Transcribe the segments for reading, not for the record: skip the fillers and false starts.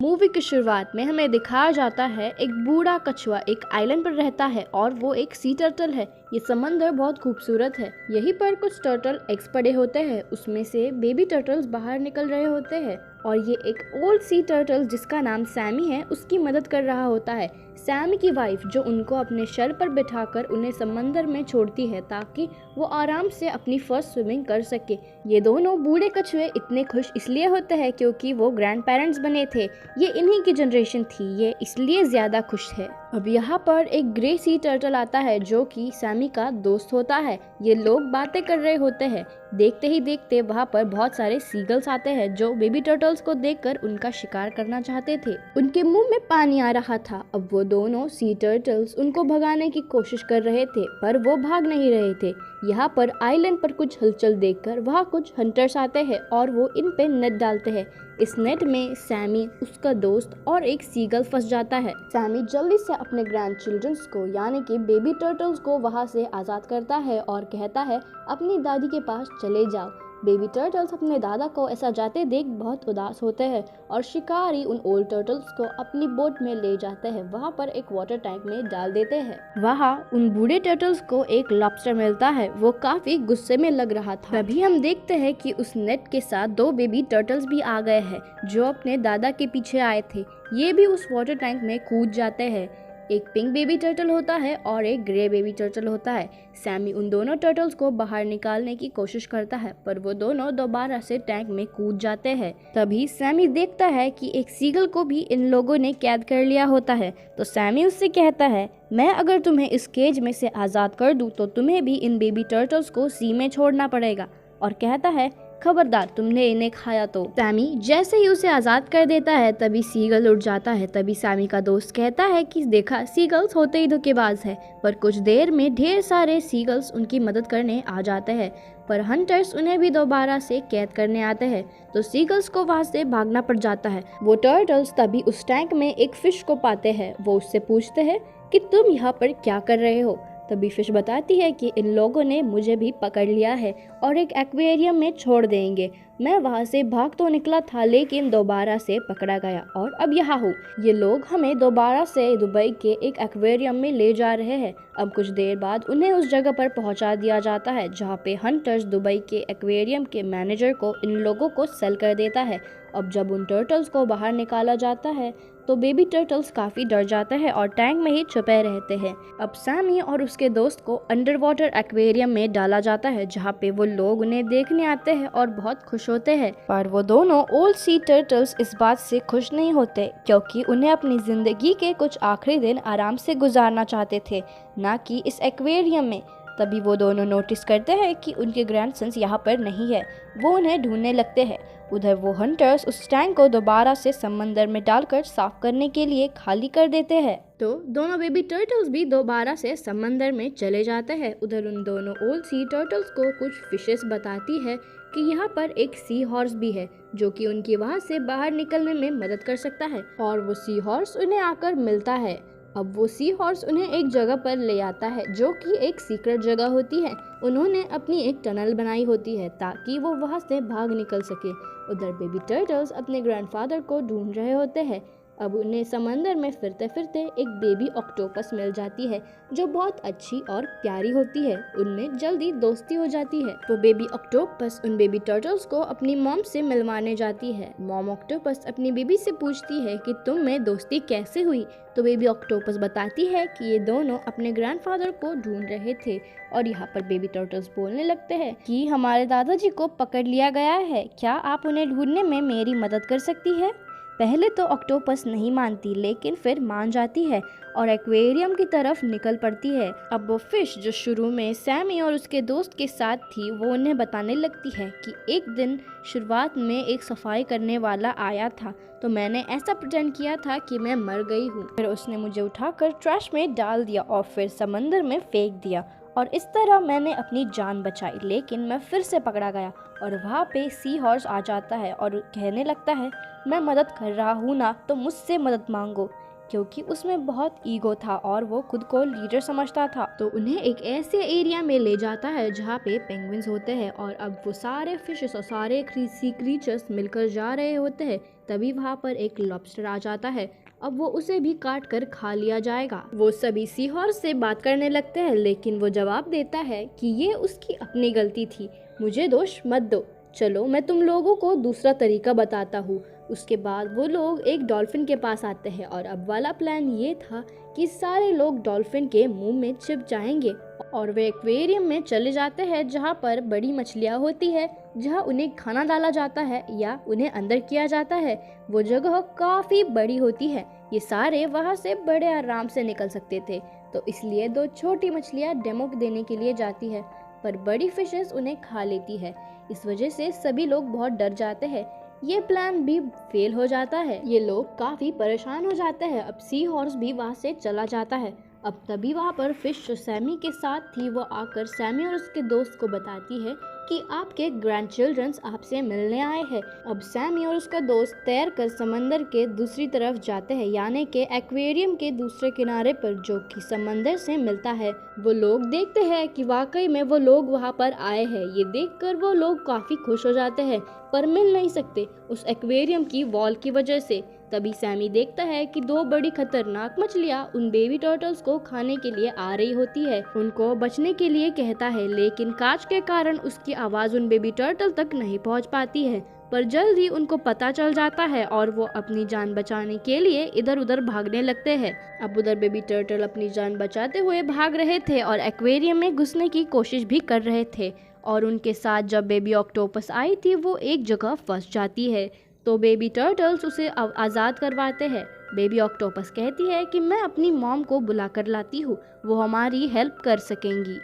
Movie की शुरुआत में हमें दिखाया जाता है एक बूढ़ा कछुआ एक आइलैंड पर रहता है और वो एक सी टर्टल है। ये समंदर बहुत खूबसूरत है। यहीं पर कुछ टर्टल एग्स पड़े होते हैं, उसमें से बेबी टर्टल्स बाहर निकल रहे होते हैं और ये एक ओल्ड सी टर्टल जिसका नाम सैमी है उसकी मदद कर रहा होता है। सैमी की वाइफ जो उनको अपने शर पर बिठाकर उन्हें समंदर में छोड़ती है ताकि वो आराम से अपनी फर्स्ट स्विमिंग कर सके। ये दोनों बूढ़े कछुए इतने खुश इसलिए होते हैं क्योंकि वो ग्रैंड पेरेंट्स बने थे। ये इन्हीं की जनरेशन थी, ये इसलिए ज्यादा खुश है। अब यहाँ पर एक ग्रे सी टर्टल आता है जो कि सैमी का दोस्त होता है। ये लोग बातें कर रहे होते हैं। देखते ही देखते वहाँ पर बहुत सारे सीगल्स आते हैं जो बेबी टर्टल्स को देखकर उनका शिकार करना चाहते थे। उनके मुंह में पानी आ रहा था। अब वो दोनों सी टर्टल्स उनको भगाने की कोशिश कर रहे थे पर वो भाग नहीं रहे थे। यहाँ पर आइलैंड पर कुछ हलचल देखकर वहाँ कुछ हंटर्स आते हैं और वो इन पे नेट डालते हैं। इस नेट में सैमी, उसका दोस्त और एक सीगल फंस जाता है। सैमी जल्दी से अपने ग्रैंड चिल्ड्रंस को यानी कि बेबी टर्टल्स को वहाँ से आज़ाद करता है और कहता है अपनी दादी के पास चले जाओ। बेबी टर्टल्स अपने दादा को ऐसा जाते देख बहुत उदास होते हैं और शिकारी उन ओल्ड टर्टल्स को अपनी बोट में ले जाते हैं। वहाँ पर एक वाटर टैंक में डाल देते हैं। वहाँ उन बूढ़े टर्टल्स को एक लॉबस्टर मिलता है। वो काफी गुस्से में लग रहा था। तभी हम देखते हैं कि उस नेट के साथ दो बेबी टर्टल्स भी आ गए हैं जो अपने दादा के पीछे आए थे। ये भी उस वाटर टैंक में कूद जाते हैं। एक पिंक बेबी टर्टल होता है और एक ग्रे बेबी टर्टल होता है। सैमी उन दोनों टर्टल्स को बाहर निकालने की कोशिश करता है पर वो दोनों दोबारा से टैंक में कूद जाते हैं। तभी सैमी देखता है कि एक सीगल को भी इन लोगों ने कैद कर लिया होता है। तो सैमी उससे कहता है मैं अगर तुम्हें इस केज में से आज़ाद कर दूं तो तुम्हें भी इन बेबी टर्टल्स को सी में छोड़ना पड़ेगा और कहता है खबरदार तुमने इन्हें खाया तो। सैमी जैसे ही उसे आज़ाद कर देता है तभी सीगल उड़ जाता है। तभी सैमी का दोस्त कहता है कि देखा सीगल्स होते ही धोखेबाज है। पर कुछ देर में ढेर सारे सीगल्स उनकी मदद करने आ जाते हैं पर हंटर्स उन्हें भी दोबारा से कैद करने आते हैं। तो सीगल्स को वहाँ से भागना पड़ जाता है। वो टर्टल्स तभी उस टैंक में एक फिश को पाते हैं। वो उससे पूछते हैं कि तुम यहाँ पर क्या कर रहे हो। तभी फिश बताती है कि इन लोगों ने मुझे भी पकड़ लिया है और एक एक्वेरियम में छोड़ देंगे। मैं वहाँ से भाग तो निकला था लेकिन दोबारा से पकड़ा गया और अब यहाँ हूँ। ये लोग हमें दोबारा से दुबई के एक एक्वेरियम में ले जा रहे हैं। अब कुछ देर बाद उन्हें उस जगह पर पहुँचा दिया जाता है जहाँ पे हंटर्स दुबई के एक्वेरियम के मैनेजर को इन लोगों को सेल कर देता है। अब जब उन टर्टल्स को बाहर निकाला जाता है तो बेबी टर्टल्स काफी डर जाते हैं और टैंक में ही छुपे रहते हैं। अब सैमी और उसके दोस्त को अंडर वाटर एक्वेरियम में डाला जाता है जहाँ पे वो लोग उन्हें देखने आते हैं और बहुत खुश होते हैं। पर वो दोनों ओल्ड सी टर्टल्स इस बात से खुश नहीं होते क्योंकि उन्हें अपनी जिंदगी के कुछ आखिरी दिन आराम से गुजारना चाहते थे, ना कि इस एक्वेरियम में। तभी वो दोनों नोटिस करते हैं कि उनके ग्रैंडसन्स यहाँ पर नहीं है। वो उन्हें ढूंढने लगते हैं। उधर वो हंटर्स उस टैंक को दोबारा से समंदर में डालकर साफ करने के लिए खाली कर देते हैं। तो दोनों बेबी टर्टल्स भी दोबारा से समंदर में चले जाते हैं। उधर उन दोनों ओल्ड सी टर्टल्स को कुछ फिशेस बताती है कि यहाँ पर एक सी हॉर्स भी है जो कि उनकी वहाँ से बाहर निकलने में मदद कर सकता है और वो सी हॉर्स उन्हें आकर मिलता है। अब वो सी हॉर्स उन्हें एक जगह पर ले आता है जो कि एक सीक्रेट जगह होती है। उन्होंने अपनी एक टनल बनाई होती है ताकि वो वहाँ से भाग निकल सके। उधर बेबी टर्टल्स अपने ग्रैंडफादर को ढूंढ रहे होते हैं। अब उन्हें समंदर में फिरते फिरते एक बेबी ऑक्टोपस मिल जाती है जो बहुत अच्छी और प्यारी होती है। उनमें जल्दी दोस्ती हो जाती है। तो बेबी ऑक्टोपस उन बेबी टर्टल्स को अपनी मॉम से मिलवाने जाती है। मॉम ऑक्टोपस अपनी बेबी से पूछती है कि तुम में दोस्ती कैसे हुई। तो बेबी ऑक्टोपस बताती है कि ये दोनों अपने ग्रैंडफादर को ढूंढ रहे थे और यहाँ पर बेबी टर्टल्स बोलने लगते हैं कि हमारे दादाजी को पकड़ लिया गया है, क्या आप उन्हें ढूंढने में मेरी मदद कर सकती है। पहले तो ऑक्टोपस नहीं मानती लेकिन फिर मान जाती है और एक्वेरियम की तरफ निकल पड़ती है। अब वो फिश जो शुरू में सैमी और उसके दोस्त के साथ थी वो उन्हें बताने लगती है कि एक दिन शुरुआत में एक सफाई करने वाला आया था तो मैंने ऐसा प्रिटेंड किया था कि मैं मर गई हूँ। फिर उसने मुझे उठाकर ट्रैश में डाल दिया और फिर समंदर में फेंक दिया और इस तरह मैंने अपनी जान बचाई। लेकिन मैं फिर से पकड़ा गया और वहाँ पे सी हॉर्स आ जाता है और कहने लगता है मैं मदद कर रहा हूँ ना, तो मुझसे मदद मांगो। क्योंकि उसमें बहुत ईगो था और वो खुद को लीडर समझता था। तो उन्हें एक ऐसे एरिया में ले जाता है जहाँ पे पेंगुइन्स होते हैं और अब वो सारे फिशेस और सारे सी क्रीचर्स मिलकर जा रहे होते हैं। तभी वहाँ पर एक लॉबस्टर आ जाता है। अब वो उसे भी काट कर खा लिया जाएगा। वो सभी सी हॉर्स से बात करने लगते हैं, लेकिन वो जवाब देता है कि ये उसकी अपनी गलती थी, मुझे दोष मत दो, चलो मैं तुम लोगों को दूसरा तरीका बताता हूँ। उसके बाद वो लोग एक डॉल्फिन के पास आते हैं और अब वाला प्लान ये था कि सारे लोग डॉल्फिन के मुंह में छिप जाएंगे और वे एक्वेरियम में चले जाते हैं जहाँ पर बड़ी मछलियाँ होती है, जहाँ उन्हें खाना डाला जाता है या उन्हें अंदर किया जाता है। वो जगह काफी बड़ी होती है, ये सारे वहाँ से बड़े आराम से निकल सकते थे, तो इसलिए दो छोटी मछलियाँ डेमो देने के लिए जाती है, पर बड़ी फिशेस उन्हें खा लेती है। इस वजह से सभी लोग बहुत डर जाते हैं। ये प्लान भी फेल हो जाता है। ये लोग काफी परेशान हो जाते हैं। अब सी हॉर्स भी वहाँ से चला जाता है। अब तभी वहाँ पर फिश जो सैमी के साथ थी वो आकर सैमी और उसके दोस्त को बताती है कि आपके ग्रैंड चिल्ड्रंस आपसे मिलने आए हैं। अब सैमी और उसका दोस्त तैर कर समंदर के दूसरी तरफ जाते हैं, यानी के एक्वेरियम के दूसरे किनारे पर, जो कि समंदर से मिलता है। वो लोग देखते हैं कि वाकई में वो लोग वहाँ पर आए हैं। ये देखकर वो लोग काफी खुश हो जाते हैं, पर मिल नहीं सकते उस एक्वेरियम की वॉल की वजह से। तभी सैमी देखता है कि दो बड़ी खतरनाक मछलियाँ उन बेबी टर्टल्स को खाने के लिए आ रही होती है। उनको बचने के लिए कहता है, लेकिन कांच के कारण उसकी आवाज उन बेबी टर्टल तक नहीं पहुंच पाती है। पर जल्द ही उनको पता चल जाता है और वो अपनी जान बचाने के लिए इधर उधर भागने लगते हैं। अब उधर बेबी टर्टल अपनी जान बचाते हुए भाग रहे थे और एक्वेरियम में घुसने की कोशिश भी कर रहे थे, और उनके साथ जब बेबी ऑक्टोपस आई थी वो एक जगह फंस जाती है। तो बेबी टर्टल्स उसे आज़ाद करवाते हैं। बेबी ऑक्टोपस कहती है कि मैं अपनी मॉम को बुला कर लाती हूँ, वो हमारी हेल्प कर सकेंगी।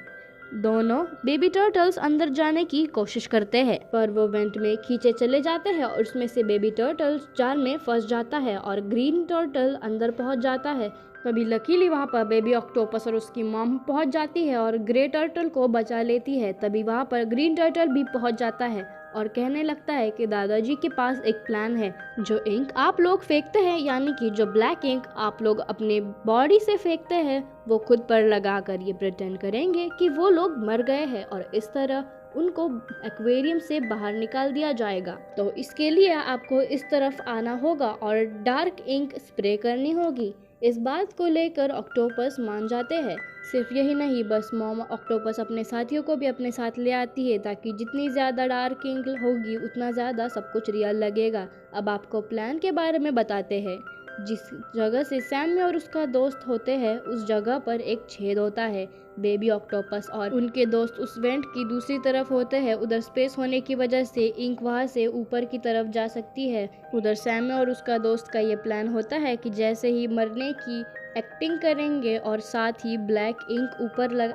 दोनों बेबी टर्टल्स अंदर जाने की कोशिश करते हैं, पर वो वेंट में खींचे चले जाते हैं और उसमें से बेबी टर्टल्स जाल में फंस जाता है और ग्रीन टर्टल अंदर पहुंच जाता है। तभी लकीली वहाँ पर बेबी ऑक्टोपस और उसकी मॉम पहुंच जाती है और ग्रे टर्टल को बचा लेती है। तभी वहाँ पर ग्रीन टर्टल भी पहुंच जाता है और कहने लगता है कि दादाजी के पास एक प्लान है। जो इंक आप लोग फेंकते हैं, यानी कि जो ब्लैक इंक आप लोग अपने बॉडी से फेंकते हैं, वो खुद पर लगाकर ये प्रिटेंड करेंगे कि वो लोग मर गए हैं और इस तरह उनको एक्वेरियम से बाहर निकाल दिया जाएगा। तो इसके लिए आपको इस तरफ आना होगा और डार्क इंक स्प्रे करनी होगी। इस बात को लेकर ऑक्टोपस मान जाते हैं। सिर्फ यही नहीं, बस मॉम ऑक्टोपस अपने साथियों को भी अपने साथ ले आती है, ताकि जितनी ज़्यादा डार्क इंक होगी उतना ज़्यादा सब कुछ रियल लगेगा। अब आपको प्लान के बारे में बताते हैं। जिस जगह से सैम और उसका दोस्त होते हैं, उस जगह पर एक छेद होता है। बेबी ऑक्टोपस और उनके दोस्त उस वेंट की दूसरी तरफ होते हैं। उधर स्पेस होने की वजह से इंक वहां से ऊपर की तरफ जा सकती है। उधर सैम और उसका दोस्त का ये प्लान होता है कि जैसे ही मरने की एक्टिंग करेंगे और साथ ही ब्लैक इंक ऊपर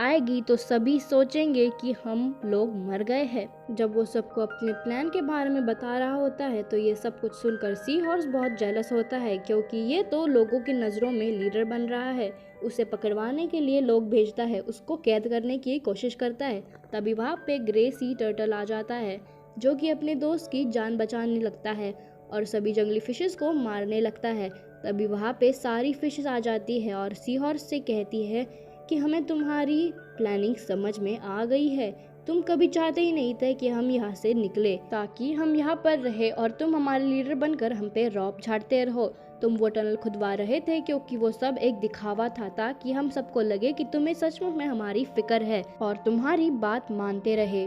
आएगी तो सभी सोचेंगे कि हम लोग मर गए हैं। जब वो सबको अपने प्लान के बारे में बता रहा होता है तो ये सब कुछ सुनकर सी हॉर्स बहुत जेलस होता है, क्योंकि ये तो लोगों की नज़रों में लीडर बन रहा है। उसे पकड़वाने के लिए लोग भेजता है, उसको कैद करने की कोशिश करता है। तभी वहाँ पे ग्रे सी टर्टल आ जाता है, जो कि अपने दोस्त की जान बचाने लगता है और सभी जंगली फिशेस को मारने लगता है। तभी वहाँ पे सारी फिशेस आ जाती है और सी हॉर्स से कहती है कि हमें तुम्हारी प्लानिंग समझ में आ गई है। तुम कभी चाहते ही नहीं थे कि हम यहाँ से निकले ताकि हम यहाँ पर रहे और तुम हमारे लीडर बनकर हम पे रौब झाड़ते रहो। तुम वो टनल खुदवा रहे थे क्योंकि वो सब एक दिखावा था, ताकि हम सबको लगे कि तुम्हें सचमुच में हमारी फिक्र है और तुम्हारी बात मानते रहे।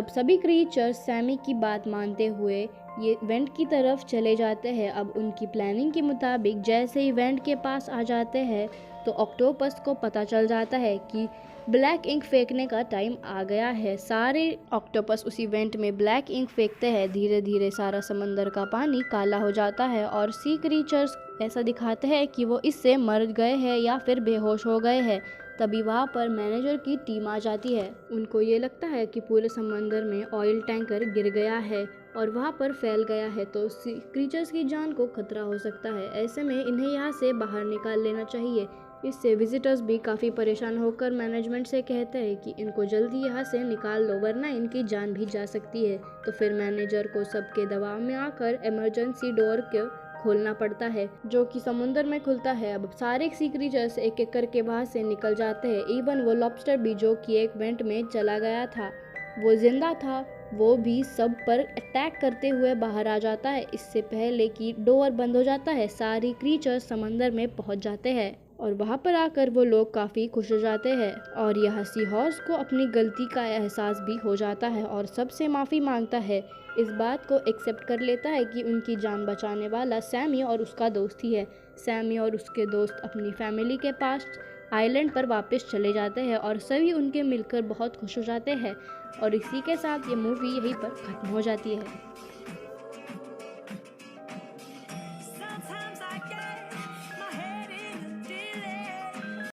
सभी क्रीचर सैमी की बात मानते हुए ये वेंट की तरफ चले जाते हैं। अब उनकी प्लानिंग के मुताबिक जैसे ही वेंट के पास आ जाते हैं तो ऑक्टोपस को पता चल जाता है कि ब्लैक इंक फेंकने का टाइम आ गया है। सारे ऑक्टोपस उसी वेंट में ब्लैक इंक फेंकते हैं। धीरे धीरे सारा समंदर का पानी काला हो जाता है और सी क्रीचर्स ऐसा दिखाते हैं कि वो इससे मर गए हैं या फिर बेहोश हो गए हैं। तभी वहाँ पर मैनेजर की टीम आ जाती है। उनको ये लगता है कि पूरे समंदर में ऑयल टैंकर गिर गया है और वहाँ पर फैल गया है, तो क्रीचर्स की जान को खतरा हो सकता है। ऐसे में इन्हें यहाँ से बाहर निकाल लेना चाहिए। इससे विजिटर्स भी काफ़ी परेशान होकर मैनेजमेंट से कहते हैं कि इनको जल्दी यहाँ से निकाल लो, वरना इनकी जान भी जा सकती है। तो फिर मैनेजर को सबके दबाव में आकर इमरजेंसी डोर को खोलना पड़ता है, जो कि समुद्र में खुलता है। अब सारे सी क्रीचर्स एक एक करके बाहर से निकल जाते हैं। इवन वो लॉबस्टर भी, जो कि एक वेंट में चला गया था, वो जिंदा था, वो भी सब पर अटैक करते हुए बाहर आ जाता है। इससे पहले कि डोर बंद हो जाता है, सारी क्रीचर्स समंदर में पहुंच जाते हैं और वहां पर आकर वो लोग काफ़ी खुश हो जाते हैं। और यह सी हॉर्स को अपनी गलती का एहसास भी हो जाता है और सबसे माफ़ी मांगता है। इस बात को एक्सेप्ट कर लेता है कि उनकी जान बचाने वाला सैमी और उसका दोस्त ही है। सैमी और उसके दोस्त अपनी फैमिली के पास आइलैंड पर वापस चले जाते हैं और सभी उनके मिलकर बहुत खुश हो जाते हैं। और इसी के साथ ये मूवी यहीं पर ख़त्म हो जाती है।